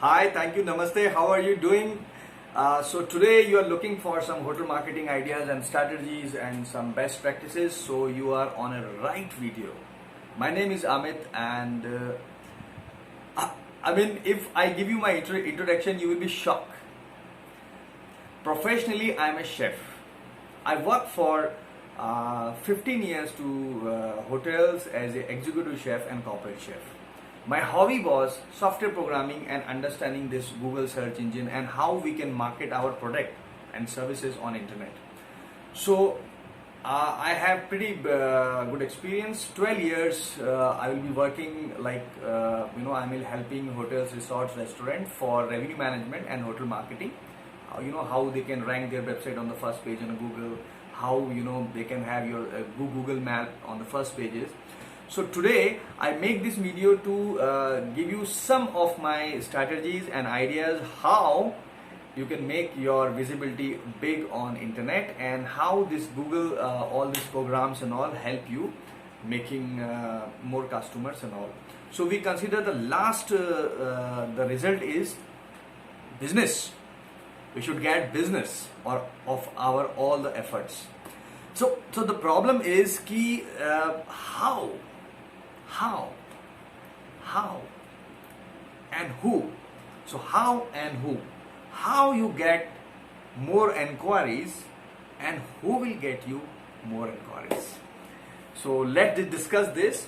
Hi, thank you, namaste. How are you doing? So today you are looking for some hotel marketing ideas and strategies and some best practices. So you are on a right video. My name is Amit, and if I give you my introduction, you will be shocked. Professionally, I am a chef. I worked for 15 years to hotels as an executive chef and corporate chef. My hobby was software programming and understanding this Google search engine and how we can market our product and services on internet. So I have pretty good experience. 12 years I will be working I'm helping hotels, resorts, restaurants for revenue management and hotel marketing. How they can rank their website on the first page on Google, how they can have your Google map on the first pages. So today I make this video to give you some of my strategies and ideas how you can make your visibility big on internet, and how this Google all these programs and all help you making more customers and all. So we consider the last the result is business. We should get business or of our all the efforts. So the problem is key how and who. So how and who, how you get more enquiries and who will get you more inquiries. So let's discuss this,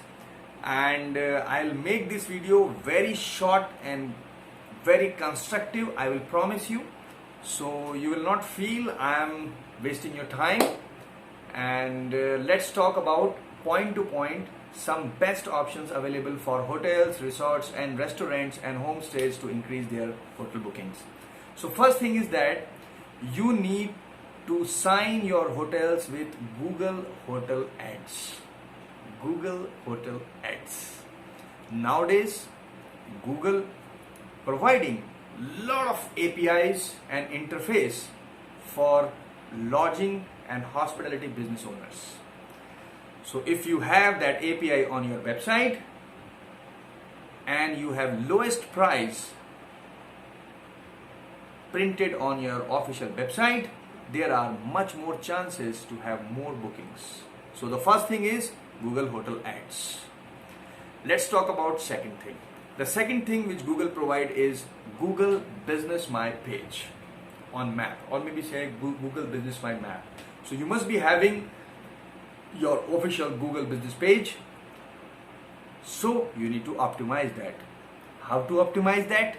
and I'll make this video very short and very constructive, I will promise you. So you will not feel I am wasting your time, and let's talk about point to point some best options available for hotels, resorts and restaurants and homestays to increase their hotel bookings. So first thing is that you need to sign your hotels with Google Hotel Ads. Google Hotel Ads. Nowadays Google providing lot of APIs and interface for lodging and hospitality business owners. So if you have that API on your website and you have lowest price printed on your official website, there are much more chances to have more bookings. So the first thing is Google Hotel Ads. Let's talk about second thing. The second thing which Google provide is Google Business My Page on map, or maybe say Google Business My Map. So you must be having your official Google business page. So you need to optimize that. How to optimize that?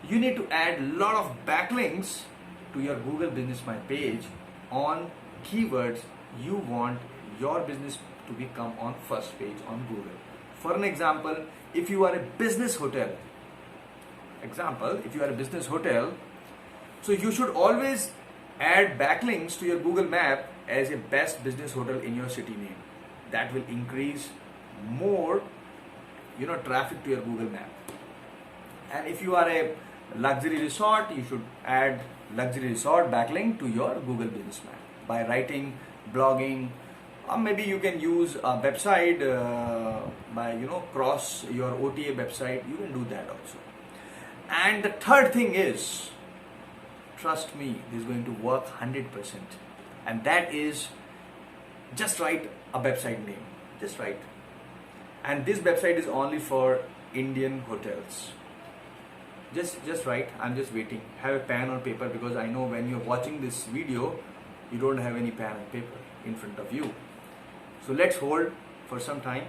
You need to add a lot of backlinks to your Google Business My Page on keywords you want your business to become on first page on Google. For an example, if you are a business hotel, so you should always add backlinks to your Google map as a best business hotel in your city name. That will increase more traffic to your Google map. And if you are a luxury resort, you should add luxury resort backlink to your Google Business Map by writing, blogging, or maybe you can use a website by cross your OTA website. You can do that also. And the third thing is, trust me, this is going to work 100%, and that is just write a website name. Just write, and this website is only for Indian hotels. Just write. I'm just waiting. Have a pen or paper, because I know when you're watching this video you don't have any pen and paper in front of you. So let's hold for some time.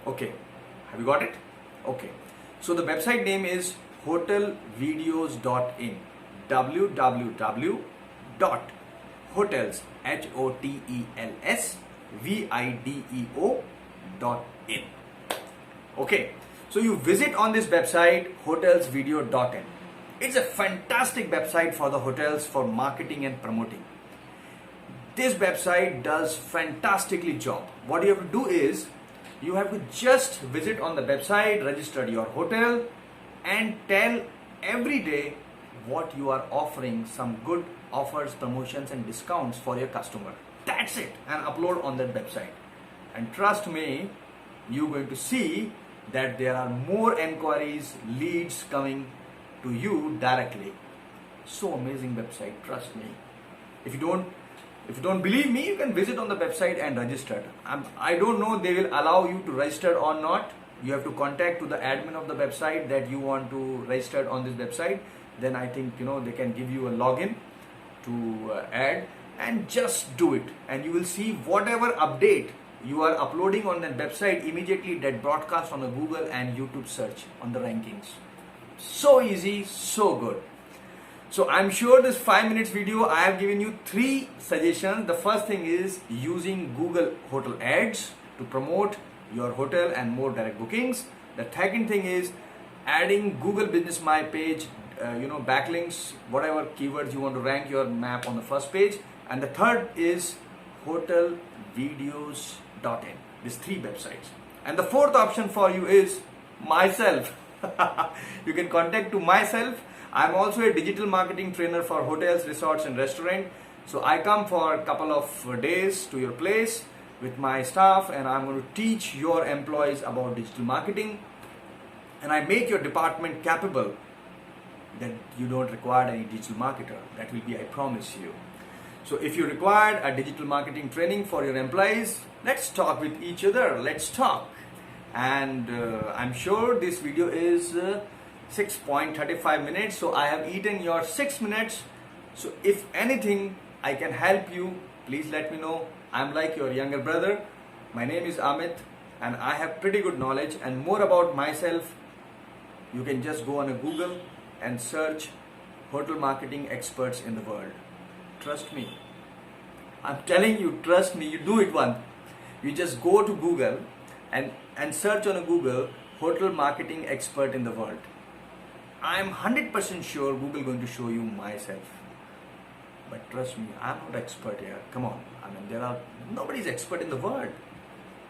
Okay, have you got it? Okay, so the website name is hotelvideos.in. www.hotels HOTELSVIDEO.in. Okay, so you visit on this website hotelsvideo.in. It's a fantastic website for the hotels for marketing and promoting. This website does fantastically job. What you have to do is you have to just visit on the website, register your hotel, and tell every day what you are offering, some good offers, promotions and discounts for your customer. That's it, and upload on that website. And trust me, you're going to see that there are more enquiries, leads coming to you directly. So amazing website, trust me. If you don't believe me, you can visit on the website and register. I don't know they will allow you to register or not. You have to contact to the admin of the website that you want to register on this website. Then I think they can give you a login to add, and just do it, and you will see whatever update you are uploading on that website, immediately that broadcast on the Google and YouTube search on the rankings. So easy, so good. So I'm sure this 5 minutes video I have given you 3 suggestions. The first thing is using Google hotel ads to promote your hotel and more direct bookings. The second thing is adding Google Business My page, backlinks, whatever keywords you want to rank your map on the first page. And the third is hotelvideos.in. These 3 websites. And the fourth option for you is myself. You can contact to myself. I'm also a digital marketing trainer for hotels, resorts and restaurants. So I come for a couple of days to your place with my staff, and I'm going to teach your employees about digital marketing, and I make your department capable that you don't require any digital marketer. That will be, I promise you. So if you require a digital marketing training for your employees, let's talk with each other. Let's talk. And I'm sure this video is 6.35 minutes. So I have eaten your 6 minutes. So if anything I can help you, please let me know. I'm like your younger brother. My name is Amit, and I have pretty good knowledge. And more about myself, you can just go on a Google and search hotel marketing experts in the world. Trust me. I'm telling you, trust me, you do it once. You just go to Google and search on a Google hotel marketing expert in the world. I'm 100% sure Google going to show you myself. But trust me, I'm not expert here. Come on. Nobody's expert in the world.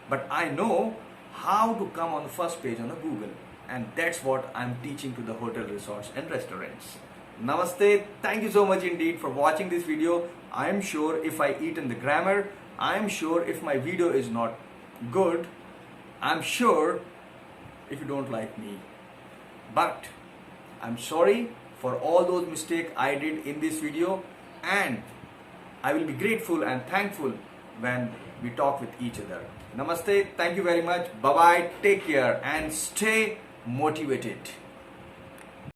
But I know how to come on the first page on the Google. And that's what I'm teaching to the hotel, resorts and restaurants. Namaste. Thank you so much indeed for watching this video. I'm sure if I eat in the grammar, I'm sure if my video is not good, I'm sure if you don't like me. But I'm sorry for all those mistakes I did in this video, and I will be grateful and thankful when we talk with each other. Namaste. Thank you very much. Bye-bye. Take care and stay motivated.